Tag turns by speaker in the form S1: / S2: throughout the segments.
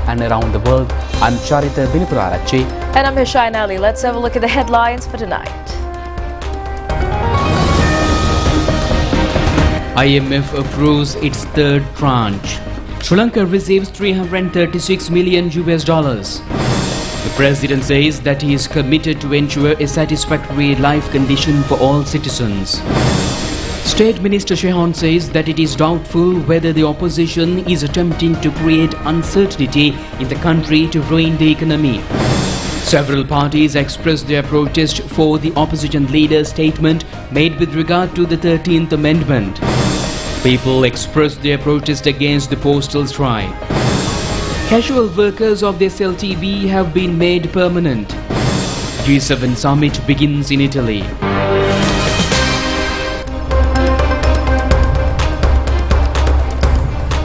S1: and around the world. I'm Charita Binipurarachi.
S2: And I'm Hishayna Ali. Let's have a look at the headlines for tonight.
S3: IMF approves its third tranche. Sri Lanka receives $336 million. The President says that he is committed to ensure a satisfactory life condition for all citizens. State Minister Shehan says that it is doubtful whether the opposition is attempting to create uncertainty in the country to ruin the economy. Several parties expressed their protest for the opposition leader's statement made with regard to the 13th Amendment. People expressed their protest against the postal strike. Casual workers of the SLTB have been made permanent. G7 summit begins in Italy.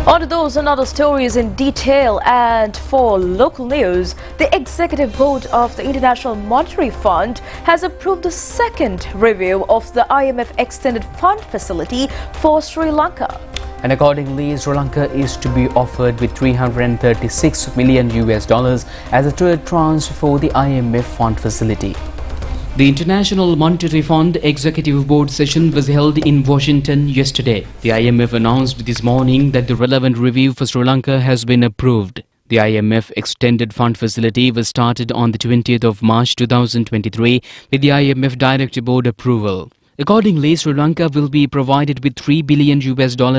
S2: On to those and other stories in detail, and for local news, the Executive Board of the International Monetary Fund has approved the second review of the IMF Extended Fund Facility for Sri Lanka.
S1: And accordingly, Sri Lanka is to be offered with $336 million as a third tranche for the IMF fund facility.
S3: The International Monetary Fund Executive Board session was held in Washington yesterday. The IMF announced this morning that the relevant review for Sri Lanka has been approved. The IMF Extended Fund Facility was started on the 20th of March 2023 with the IMF Director Board approval. Accordingly, Sri Lanka will be provided with $3 billion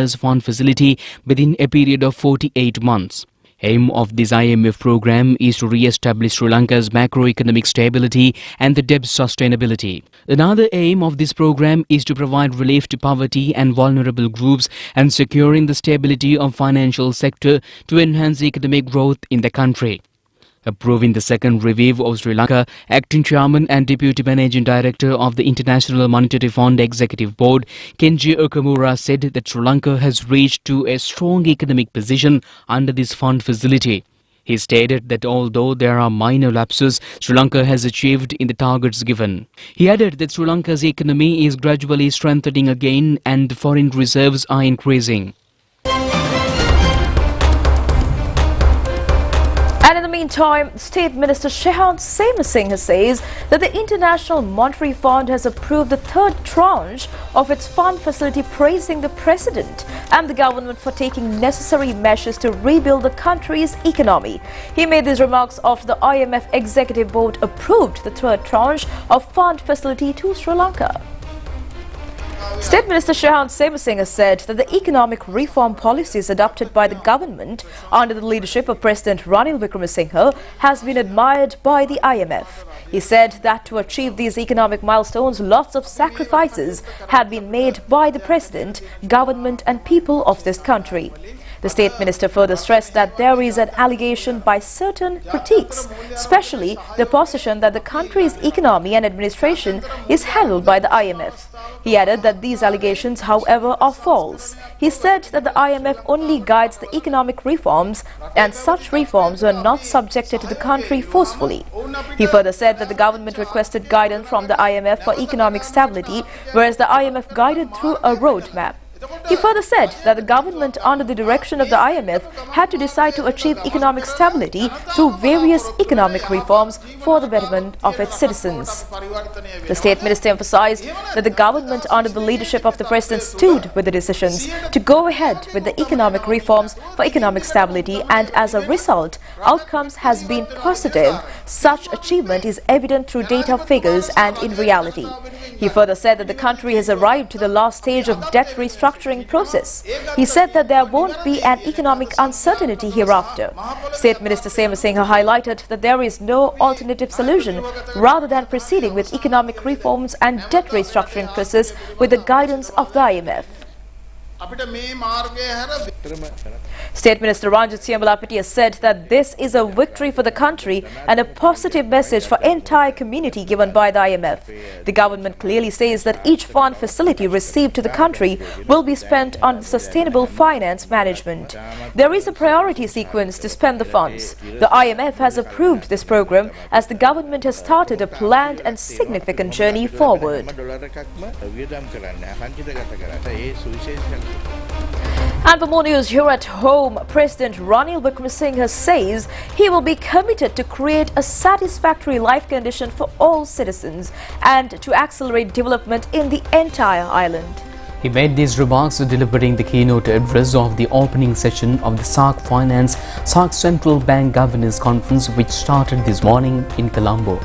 S3: fund facility within a period of 48 months. Aim of this IMF program is to re-establish Sri Lanka's macroeconomic stability and the debt sustainability. Another aim of this program is to provide relief to poverty and vulnerable groups and securing the stability of financial sector to enhance economic growth in the country. Approving the second review of Sri Lanka, Acting Chairman and Deputy Managing Director of the International Monetary Fund Executive Board, Kenji Okamura, said that Sri Lanka has reached to a strong economic position under this fund facility. He stated that although there are minor lapses, Sri Lanka has achieved in the targets given. He added that Sri Lanka's economy is gradually strengthening again and foreign reserves are increasing.
S2: And in the meantime, State Minister Shehan Singh says that the International Monetary Fund has approved the third tranche of its fund facility, praising the President and the government for taking necessary measures to rebuild the country's economy. He made these remarks after the IMF Executive Board approved the third tranche of fund facility to Sri Lanka. State Minister Shehan Singh has said that the economic reform policies adopted by the government under the leadership of President Ranil Wickremesinghe has been admired by the IMF. He said that to achieve these economic milestones, lots of sacrifices had been made by the President, government and people of this country. The State Minister further stressed that there is an allegation by certain critics, especially the position that the country's economy and administration is handled by the IMF. He added that these allegations, however, are false. He said that the IMF only guides the economic reforms and such reforms were not subjected to the country forcefully. He further said that the government requested guidance from the IMF for economic stability, whereas the IMF guided through a roadmap. He further said that the government under the direction of the IMF had to decide to achieve economic stability through various economic reforms for the betterment of its citizens. The State Minister emphasized that the government under the leadership of the President stood with the decisions to go ahead with the economic reforms for economic stability, and as a result, outcomes has been positive. Such achievement is evident through data, figures and in reality. He further said that the country has arrived to the last stage of debt restructuring process. He said that there won't be an economic uncertainty hereafter. State Minister Singh highlighted that there is no alternative solution rather than proceeding with economic reforms and debt restructuring process with the guidance of the IMF. State Minister Ranjit Siambalapati said that this is a victory for the country and a positive message for entire community given by the IMF. The government clearly says that each fund facility received to the country will be spent on sustainable finance management. There is a priority sequence to spend the funds. The IMF has approved this program as the government has started a planned and significant journey forward. And for more news here at home, President Ranil Wickremesinghe says he will be committed to create a satisfactory life condition for all citizens and to accelerate development in the entire island.
S1: He made these remarks delivering the keynote address of the opening session of the SAARC Finance SAARC Central Bank Governors Conference, which started this morning in Colombo.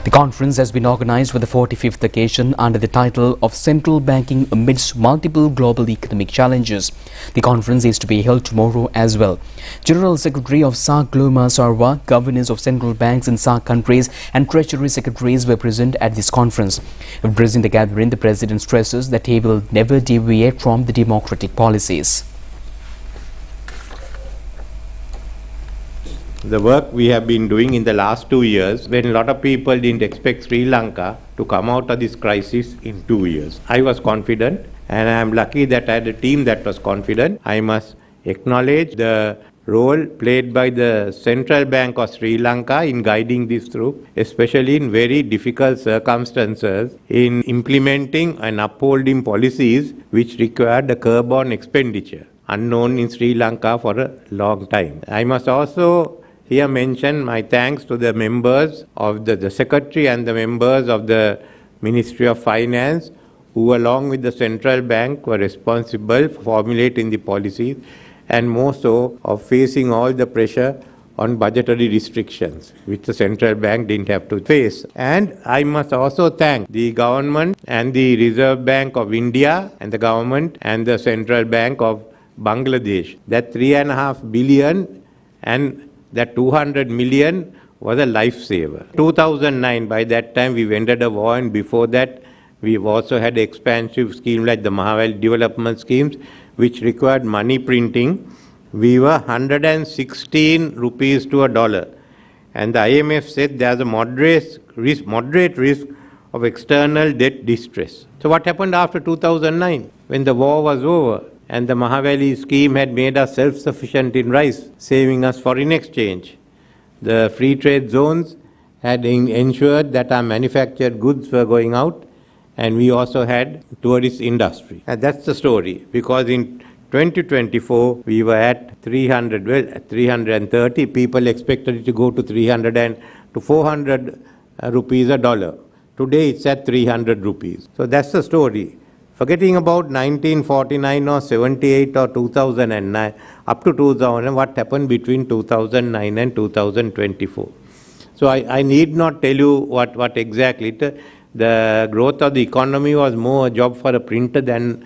S1: The conference has been organized for the 45th occasion under the title of Central Banking Amidst Multiple Global Economic Challenges. The conference is to be held tomorrow as well. General Secretary of SAARC Gloma Sarwa, governors of central banks in SAARC countries and treasury secretaries were present at this conference. Addressing the gathering, the President stresses that he will never deviate from the democratic policies.
S4: The work we have been doing in the last 2 years, when a lot of people didn't expect Sri Lanka to come out of this crisis in 2 years. I was confident, and I am lucky that I had a team that was confident. I must acknowledge the role played by the Central Bank of Sri Lanka in guiding this through, especially in very difficult circumstances, in implementing and upholding policies which required a curb on expenditure, unknown in Sri Lanka for a long time. I must also here mention my thanks to the members of the Secretary and the members of the Ministry of Finance, who along with the Central Bank were responsible for formulating the policies and more so of facing all the pressure on budgetary restrictions, which the Central Bank didn't have to face. And I must also thank the government and the Reserve Bank of India and the government and the Central Bank of Bangladesh. That 3.5 billion and that 200 million was a lifesaver. 2009, by that time we ended a war, and before that we've also had expansive schemes like the Mahavali development schemes, which required money printing. We were 116 rupees to a dollar, and the IMF said there's a moderate risk of external debt distress. So what happened after 2009, when the war was over? And the Mahavali scheme had made us self-sufficient in rice, saving us foreign exchange. The free trade zones had ensured that our manufactured goods were going out, and we also had tourist industry. And that's the story, because in 2024 we were at 330. People expected it to go to 300 and to 400 rupees a dollar. Today it's at 300 rupees. So that's the story. Forgetting about 1949 or 78 or 2009, up to 2000, what happened between 2009 and 2024. So I need not tell you what exactly. The growth of the economy was more a job for a printer than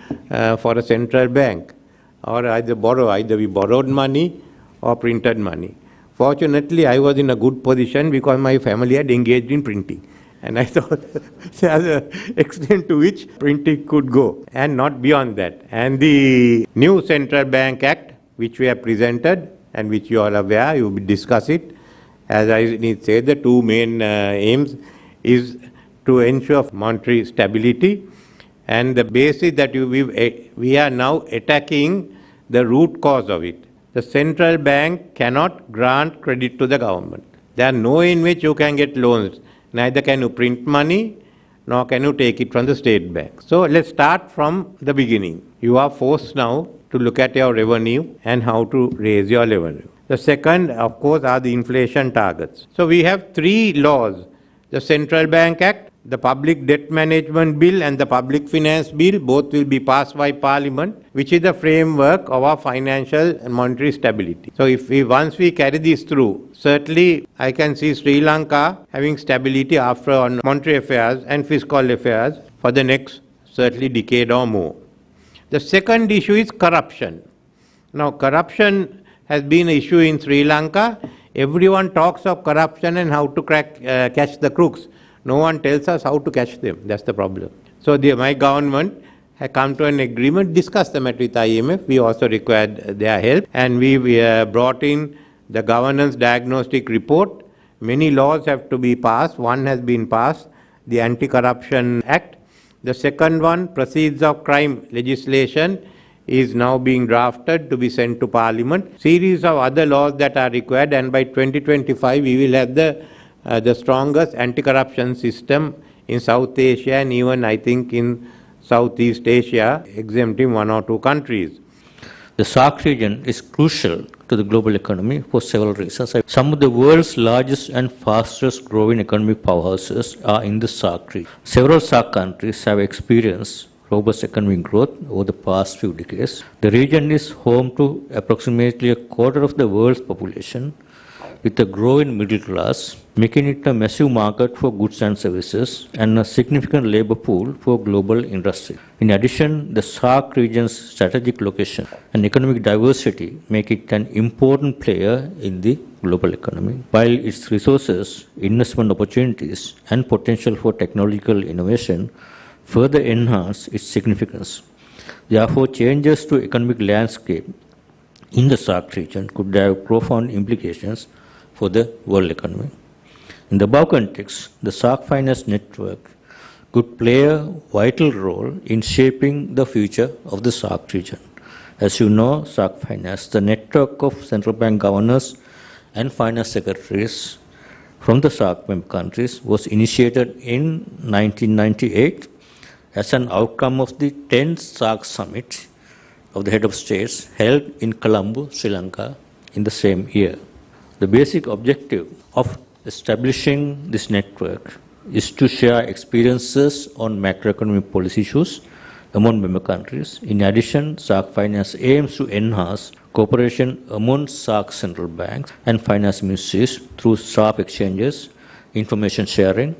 S4: for a central bank, or either we borrowed money or printed money. Fortunately, I was in a good position because my family had engaged in printing. And I thought there's an extent to which printing could go, and not beyond that. And the new Central Bank Act, which we have presented and which you all are aware, you will discuss it. As I need to say, the two main aims is to ensure monetary stability, and the basis that we are now attacking the root cause of it. The central bank cannot grant credit to the government. There are no way in which you can get loans. Neither can you print money, nor can you take it from the state bank. So let's start from the beginning. You are forced now to look at your revenue and how to raise your revenue. The second, of course, are the inflation targets. So we have three laws: the Central Bank Act, the Public Debt Management Bill, and the Public Finance Bill. Both will be passed by Parliament, which is the framework of our financial and monetary stability. So once we carry this through, certainly I can see Sri Lanka having stability after on monetary affairs and fiscal affairs for the next certainly decade or more. The second issue is corruption. Now, corruption has been an issue in Sri Lanka. Everyone talks of corruption and how to catch the crooks. No one tells us how to catch them. That's the problem. So my government had come to an agreement, discussed the matter with IMF. We also required their help, and we brought in the governance diagnostic report. Many laws have to be passed. One has been passed, the Anti-Corruption Act. The second one, proceeds of crime legislation, is now being drafted to be sent to Parliament. Series of other laws that are required, and by 2025 we will have the strongest anti-corruption system in South Asia, and even I think in Southeast Asia, exempting 1 or 2 countries.
S5: The SAARC region is crucial to the global economy for several reasons. Some of the world's largest and fastest growing economic powerhouses are in the SAARC region. Several SAARC countries have experienced robust economic growth over the past few decades. The region is home to approximately a quarter of the world's population, with a growing middle class, making it a massive market for goods and services and a significant labor pool for global industry. In addition, the SAARC region's strategic location and economic diversity make it an important player in the global economy, while its resources, investment opportunities, and potential for technological innovation further enhance its significance. Therefore, changes to economic landscape in the SAARC region could have profound implications for the world economy. In the above context, the SAARC Finance Network could play a vital role in shaping the future of the SAARC region. As you know, SAARC Finance, the network of central bank governors and finance secretaries from the SAARC member countries, was initiated in 1998 as an outcome of the 10th SAARC Summit of the head of states held in Colombo, Sri Lanka in the same year. The basic objective of establishing this network is to share experiences on macroeconomic policy issues among member countries. In addition, SAARC Finance aims to enhance cooperation among SAARC central banks and finance ministries through staff exchanges, information sharing,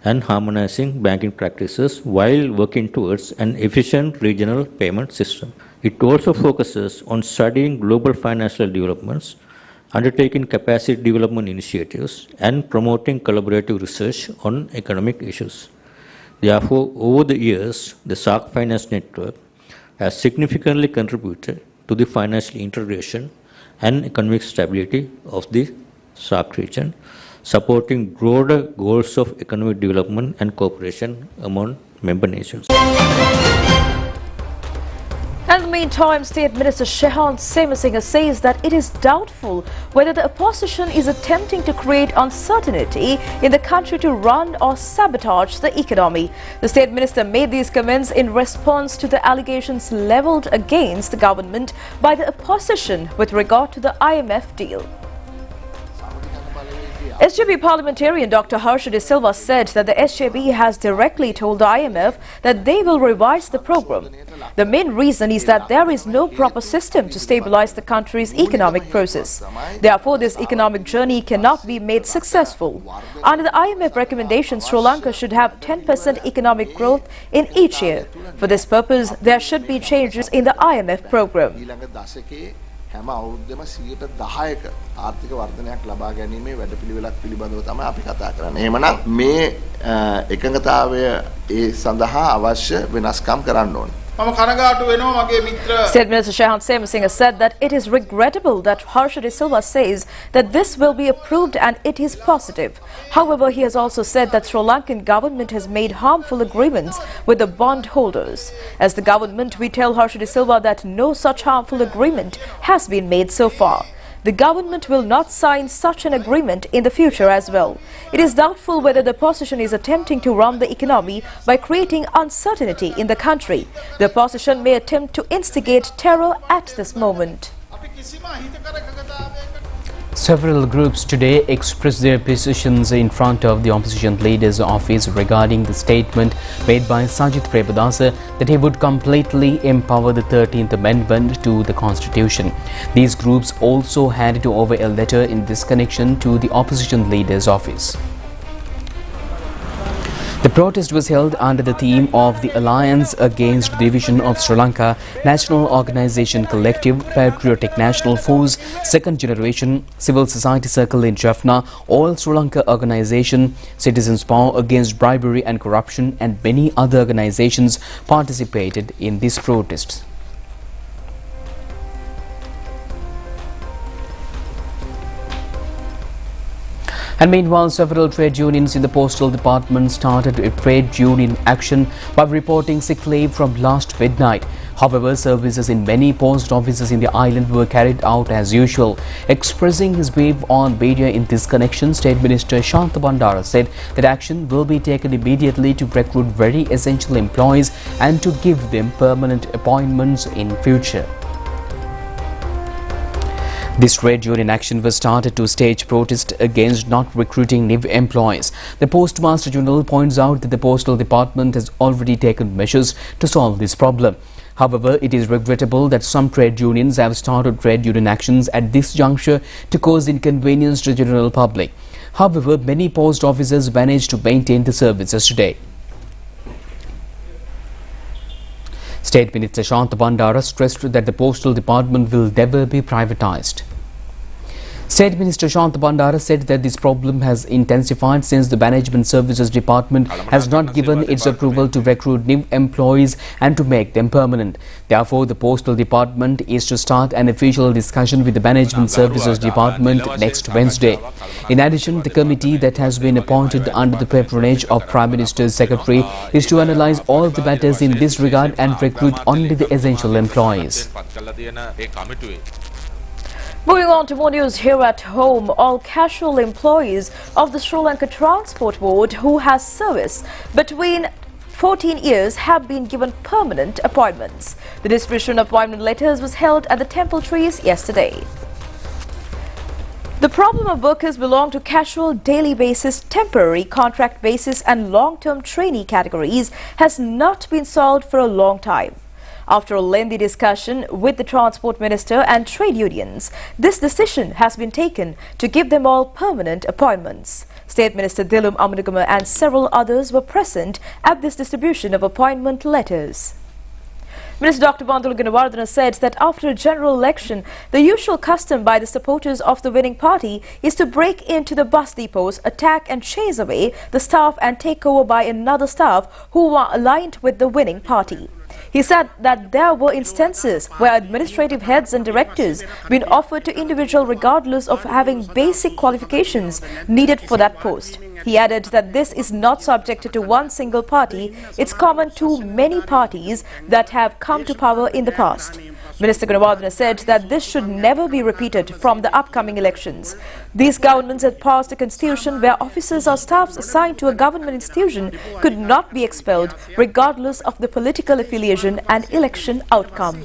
S5: and harmonizing banking practices while working towards an efficient regional payment system. It also focuses on studying global financial developments, undertaking capacity development initiatives, and promoting collaborative research on economic issues. Therefore, over the years, the SAARC Finance Network has significantly contributed to the financial integration and economic stability of the SAARC region, supporting broader goals of economic development and cooperation among member nations.
S2: In the meantime, State Minister Shehan Semasinghe says that it is doubtful whether the opposition is attempting to create uncertainty in the country to run or sabotage the economy. The State Minister made these comments in response to the allegations levelled against the government by the opposition with regard to the IMF deal. SJP parliamentarian Dr. Harsha De Silva said that the SJP has directly told the IMF that they will revise the program. The main reason is that there is no proper system to stabilize the country's economic process. Therefore, this economic journey cannot be made successful. Under the IMF recommendation, Sri Lanka should have 10% economic growth in each year. For this purpose, there should be changes in the IMF program.
S6: හැම අවුරුද්දම 10% ආර්ථික වර්ධනයක් ලබා ගැනීමේ වැඩපිළිවෙලක් පිළිබඳව තමයි අපි කතා කරන්නේ. එහෙමනම් මේ එකඟතාවය ඒ සඳහා අවශ්‍ය වෙනස්කම් කරන්න ඕනේ. මම කනගාටු වෙනවා මගේ මිත්‍ර
S2: State Minister Shehan Semasinghe said that it is regrettable that Harsha De Silva says that this will be approved and it is positive. However, he has also said that Sri Lankan government has made harmful agreements with the bondholders. As the government, we tell Harsha De Silva that no such harmful agreement has been made so far. The government will not sign such an agreement in the future as well. It is doubtful whether the opposition is attempting to run the economy by creating uncertainty in the country. The opposition may attempt to instigate terror at this moment.
S1: Several groups today expressed their positions in front of the opposition leader's office regarding the statement made by Sajith Premadasa that he would completely empower the 13th Amendment to the Constitution. These groups also handed over a letter in this connection to the opposition leader's office. The protest was held under the theme of the Alliance Against the Division of Sri Lanka, National Organisation Collective, Patriotic National Force, Second Generation, Civil Society Circle in Jaffna, All Sri Lanka Organisation, Citizens Power Against Bribery and Corruption, and many other organisations participated in this protest. And meanwhile, several trade unions in the postal department started a trade union action by reporting sick leave from last midnight. However, services in many post offices in the island were carried out as usual. Expressing his view on media in this connection, State Minister Shantha Bandara said that action will be taken immediately to recruit very essential employees and to give them permanent appointments in future. This trade union action was started to stage protest against not recruiting new employees. The Postmaster General points out that the Postal Department has already taken measures to solve this problem. However, it is regrettable that some trade unions have started trade union actions at this juncture to cause inconvenience to the general public. However, many post offices managed to maintain the services today. State Minister Shantha Bandara stressed that the Postal Department will never be privatized. State Minister Shantha Bandara said that this problem has intensified since the Management Services Department has not given its approval to recruit new employees and to make them permanent. Therefore, the Postal Department is to start an official discussion with the Management Services Department next Wednesday. In addition, the committee that has been appointed under the patronage of Prime Minister's Secretary is to analyse all the matters in this regard and recruit only the essential employees.
S2: Moving on to more news here at home, all casual employees of the Sri Lanka Transport Board who has service between 14 years have been given permanent appointments. The distribution of appointment letters was held at the Temple Trees yesterday. The problem of workers belong to casual, daily basis, temporary, contract basis and long-term trainee categories has not been solved for a long time. After a lengthy discussion with the Transport Minister and trade unions, this decision has been taken to give them all permanent appointments. State Minister Dilum Amanugama and several others were present at this distribution of appointment letters. Minister Dr. Bandula Gunawardena said that after a general election, the usual custom by the supporters of the winning party is to break into the bus depots, attack and chase away the staff and take over by another staff who are aligned with the winning party. He said that there were instances where administrative heads and directors been offered to individual regardless of having basic qualifications needed for that post. He added that this is not subjected to one single party, it's common to many parties that have come to power in the past. Minister Gunawardena said that this should never be repeated from the upcoming elections. These governments had passed a constitution where officers or staffs assigned to a government institution could not be expelled regardless of the political affiliation and election outcome.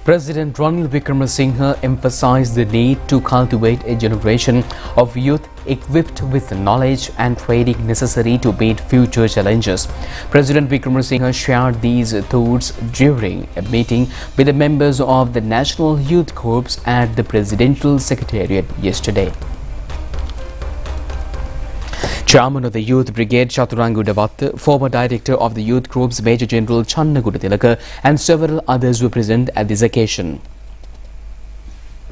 S1: President Ranil Wickremesinghe emphasized the need to cultivate a generation of youth equipped with the knowledge and training necessary to meet future challenges. President Wickremesinghe shared these thoughts during a meeting with the members of the National Youth Corps at the Presidential Secretariat yesterday. Chairman of the Youth Brigade Chaturangu Devatta, former Director of the Youth Corps Major General Channaguda Tilaka and several others were present at this occasion.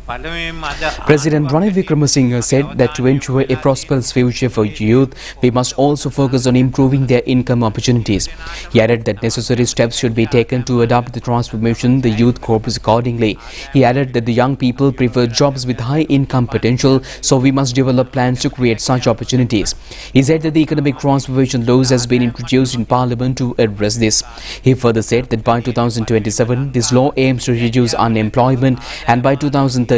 S1: President Ranil Wickremesinghe said that to ensure a prosperous future for youth, we must also focus on improving their income opportunities. He added that necessary steps should be taken to adopt the transformation the youth corps accordingly. He added that the young people prefer jobs with high income potential, so we must develop plans to create such opportunities. He said that the economic transformation laws has been introduced in Parliament to address this. He further said that by 2027, this law aims to reduce unemployment, and by 2035,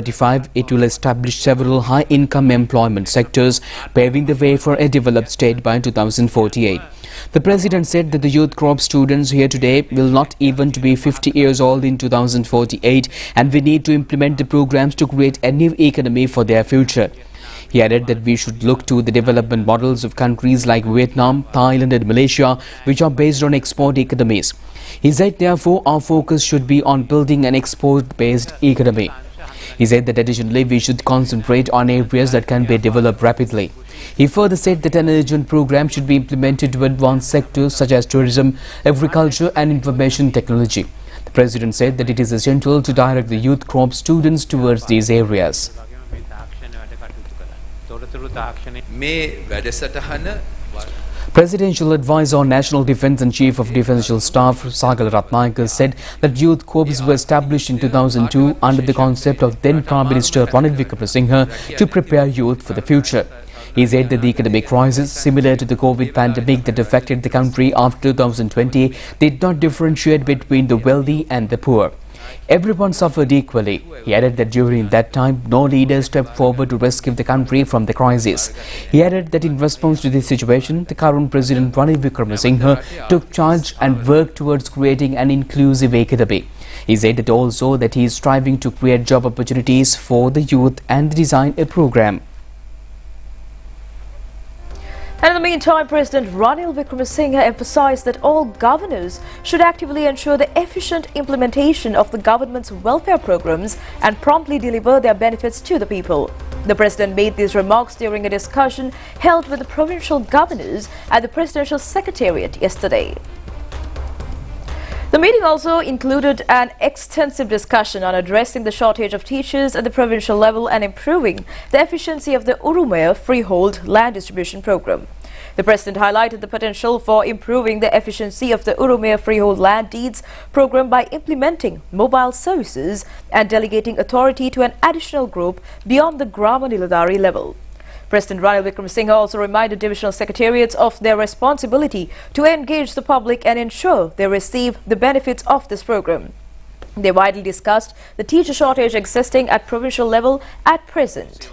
S1: it will establish several high-income employment sectors, paving the way for a developed state by 2048. The President said that the Youth Corps students here today will not even to be 50 years old in 2048, and we need to implement the programs to create a new economy for their future. He added that we should look to the development models of countries like Vietnam, Thailand and Malaysia, which are based on export economies. He said, therefore, our focus should be on building an export-based economy. He said that additionally we should concentrate on areas that can be developed rapidly. He further said that an urgent program should be implemented to advance sectors such as tourism, agriculture and information technology. The President said that it is essential to direct the Youth Corps students towards these areas. Presidential Advisor on National Defence and Chief of Defensial Staff Sagal Ratnayake said that Youth Corps were established in 2002 under the concept of then Prime Minister Ranil Wickremesinghe to prepare youth for the future. He said that the economic crisis, similar to the COVID pandemic that affected the country after 2020, did not differentiate between the wealthy and the poor. Everyone suffered equally. He added that during that time, no leader stepped forward to rescue the country from the crisis. He added that in response to this situation, the current President Ranil Wickremesinghe took charge and worked towards creating an inclusive economy. He said that also that he is striving to create job opportunities for the youth and design a program.
S2: And in the meantime, President Ranil Wickremesinghe emphasized that all governors should actively ensure the efficient implementation of the government's welfare programs and promptly deliver their benefits to the people. The President made these remarks during a discussion held with the provincial governors at the Presidential Secretariat yesterday. The meeting also included an extensive discussion on addressing the shortage of teachers at the provincial level and improving the efficiency of the Urumaya freehold land distribution program. The President highlighted the potential for improving the efficiency of the Urumaya freehold land deeds program by implementing mobile services and delegating authority to an additional group beyond the Grama Niladhari level. President Ranil Wickremesinghe also reminded divisional secretariats of their responsibility to engage the public and ensure they receive the benefits of this program. They widely discussed the teacher shortage existing at provincial level at present.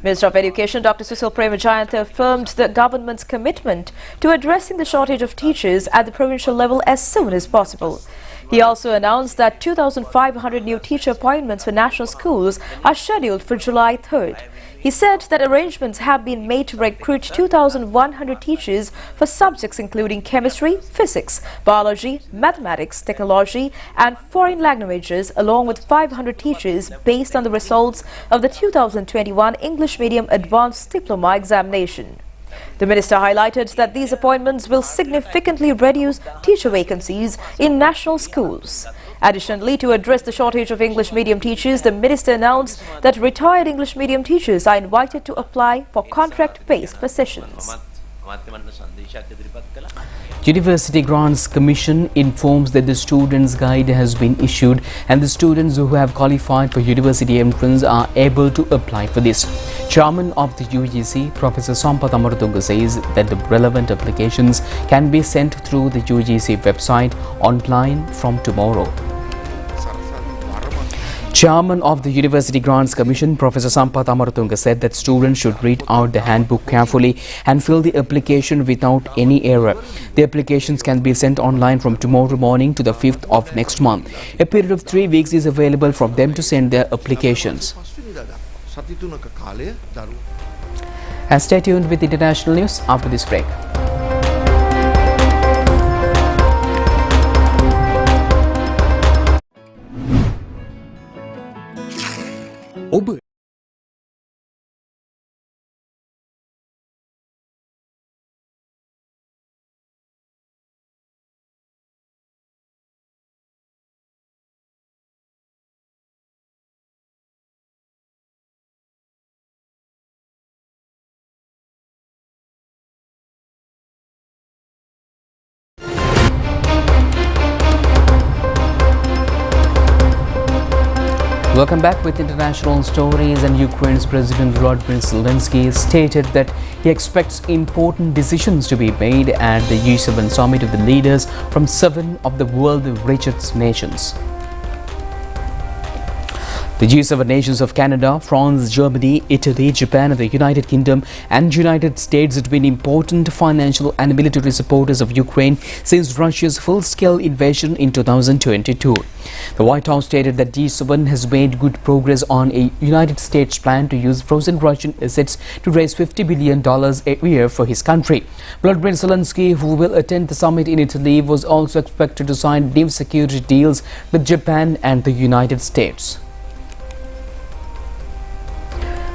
S2: Minister of Education Dr. Susil Premajayantha affirmed the government's commitment to addressing the shortage of teachers at the provincial level as soon as possible. He also announced that 2,500 new teacher appointments for national schools are scheduled for July 3rd. He said that arrangements have been made to recruit 2,100 teachers for subjects including chemistry, physics, biology, mathematics, technology and foreign languages, along with 500 teachers based on the results of the 2021 English Medium Advanced Diploma examination. The minister highlighted that these appointments will significantly reduce teacher vacancies in national schools. Additionally, to address the shortage of English medium teachers, the minister announced that retired English medium teachers are invited to apply for contract-based positions.
S1: University Grants Commission informs that the Students' Guide has been issued and the students who have qualified for university entrance are able to apply for this. Chairman of the UGC, Professor Sampath Amaratunga, says that the relevant applications can be sent through the UGC website online from tomorrow. Chairman of the University Grants Commission, Professor Sampath Amaratunga, said that students should read out the handbook carefully and fill the application without any error. The applications can be sent online from tomorrow morning to the 5th of next month. A period of 3 weeks is available for them to send their applications. And stay tuned with international news after this break. Welcome back with international stories. And Ukraine's President Volodymyr Zelensky stated that he expects important decisions to be made at the G7 summit of the leaders from 7 of the world's richest nations. The G7 nations of Canada, France, Germany, Italy, Japan and the United Kingdom and United States have been important financial and military supporters of Ukraine since Russia's full-scale invasion in 2022. The White House stated that G7 has made good progress on a United States plan to use frozen Russian assets to raise $50 billion a year for his country. Volodymyr Zelensky, who will attend the summit in Italy, was also expected to sign new security deals with Japan and the United States.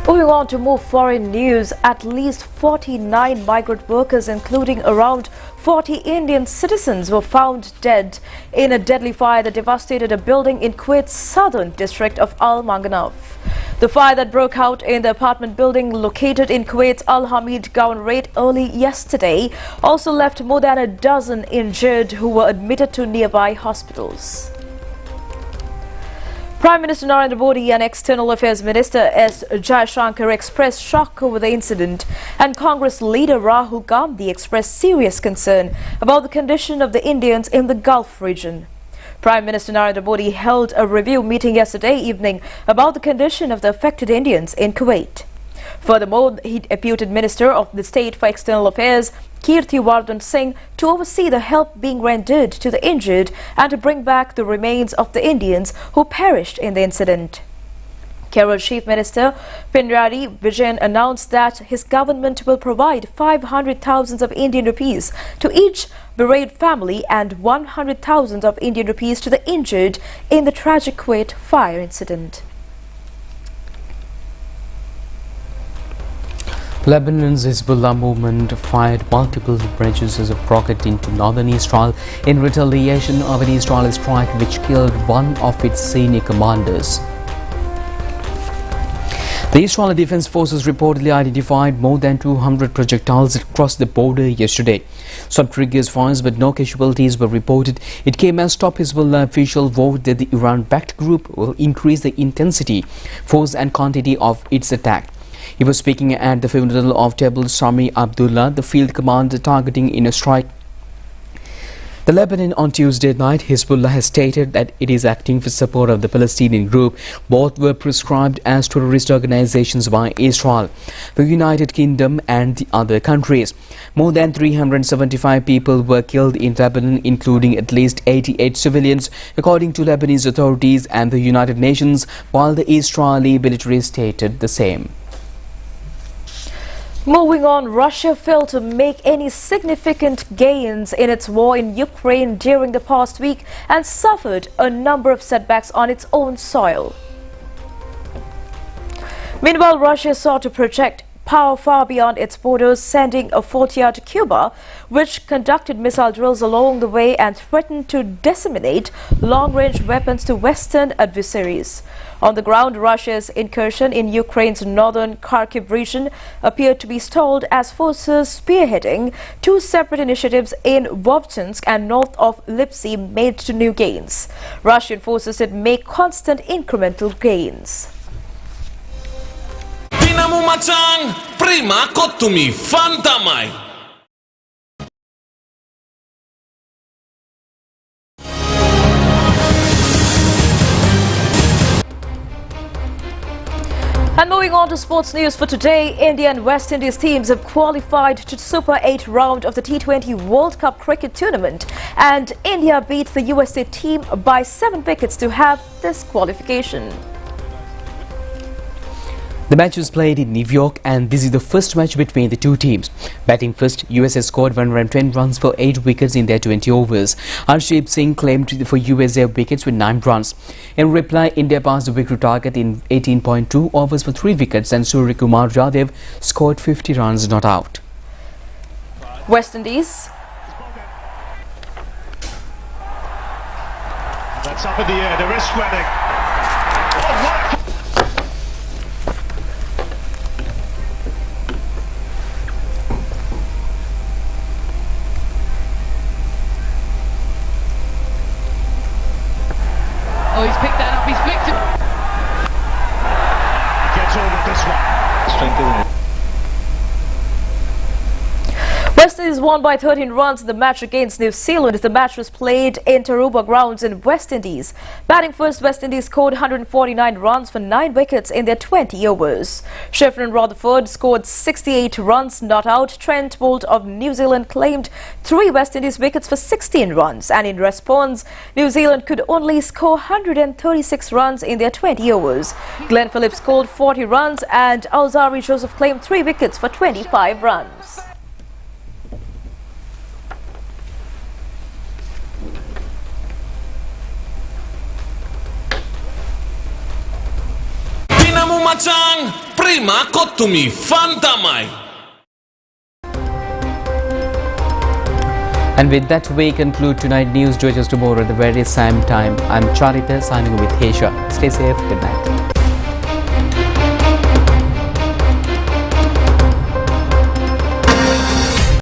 S2: Moving on to more foreign news, at least 49 migrant workers, including around 40 Indian citizens, were found dead in a deadly fire that devastated a building in Kuwait's southern district of Al Manganaf. The fire that broke out in the apartment building located in Kuwait's Al Hamid Governorate early yesterday also left more than a dozen injured who were admitted to nearby hospitals. Prime Minister Narendra Modi and External Affairs Minister S. Jaishankar expressed shock over the incident, and Congress leader Rahul Gandhi expressed serious concern about the condition of the Indians in the Gulf region. Prime Minister Narendra Modi held a review meeting yesterday evening about the condition of the affected Indians in Kuwait. Furthermore, he deputed Minister of the State for External Affairs, Kirtiwardhan Singh, to oversee the help being rendered to the injured and to bring back the remains of the Indians who perished in the incident. Kerala Chief Minister Pinarayi Vijayan announced that his government will provide 500,000 of Indian rupees to each bereaved family and 100,000 of Indian rupees to the injured in the tragic Kuwait fire incident.
S1: Lebanon's Hezbollah movement fired multiple branches of rocket into northern Israel in retaliation of an Israeli strike which killed one of its senior commanders. The Israeli Defense Forces reportedly identified more than 200 projectiles across the border yesterday. Some triggers fires but no casualties were reported. It came as top Hezbollah official vowed that the Iran-backed group will increase the intensity, force and quantity of its attack. He was speaking at the funeral of Table Sami Abdullah, the field commander targeting in a strike. The Lebanon on Tuesday night, Hezbollah has stated that it is acting for support of the Palestinian group. Both were prescribed as terrorist organizations by Israel, the United Kingdom and the other countries. More than 375 people were killed in Lebanon, including at least 88 civilians, according to Lebanese authorities and the United Nations, while the Israeli military stated the same.
S2: Moving on, Russia failed to make any significant gains in its war in Ukraine during the past week and suffered a number of setbacks on its own soil. Meanwhile, Russia sought to project power far beyond its borders, sending a fortier to Cuba, which conducted missile drills along the way and threatened to disseminate long-range weapons to Western adversaries. On the ground, Russia's incursion in Ukraine's northern Kharkiv region appeared to be stalled as forces spearheading two separate initiatives in Vovchansk and north of Lipsy made to new gains. Russian forces did make constant incremental gains.
S7: Pinamu macang, prima kotumi fantamai.
S2: And moving on to sports news for today, India and West Indies teams have qualified to Super 8 round of the T20 World Cup cricket tournament, and India beat the USA team by 7 wickets to have this qualification.
S1: The match was played in New York, and this is the first match between the two teams. Batting first, USA scored 110 runs for 8 wickets in their 20 overs. Harshdeep Singh claimed for USA wickets with 9 runs. In reply, India passed the wicket target in 18.2 overs for 3 wickets, and Surya Kumar Yadav scored 50 runs not out.
S2: West Indies.
S8: That's up in the air, the wrist wedding.
S9: Oh, he's picked that up, he's picked it.
S8: Gets over this one. Strength in it.
S2: West Indies won by 13 runs in the match against New Zealand. The match was played in Tarouba grounds in West Indies. Batting first, West Indies scored 149 runs for 9 wickets in their 20 overs. Shefflin Rutherford scored 68 runs not out. Trent Boult of New Zealand claimed 3 West Indies wickets for 16 runs, and in response, New Zealand could only score 136 runs in their 20 overs. Glenn Phillips scored 40 runs and Alzari Joseph claimed 3 wickets for 25 runs.
S7: Pinamu macang, prima kotumi fantamai.
S1: And with that, we conclude tonight's news. Join us tomorrow at the very same time. I'm Charita signing with Hesha. Stay safe. Good night.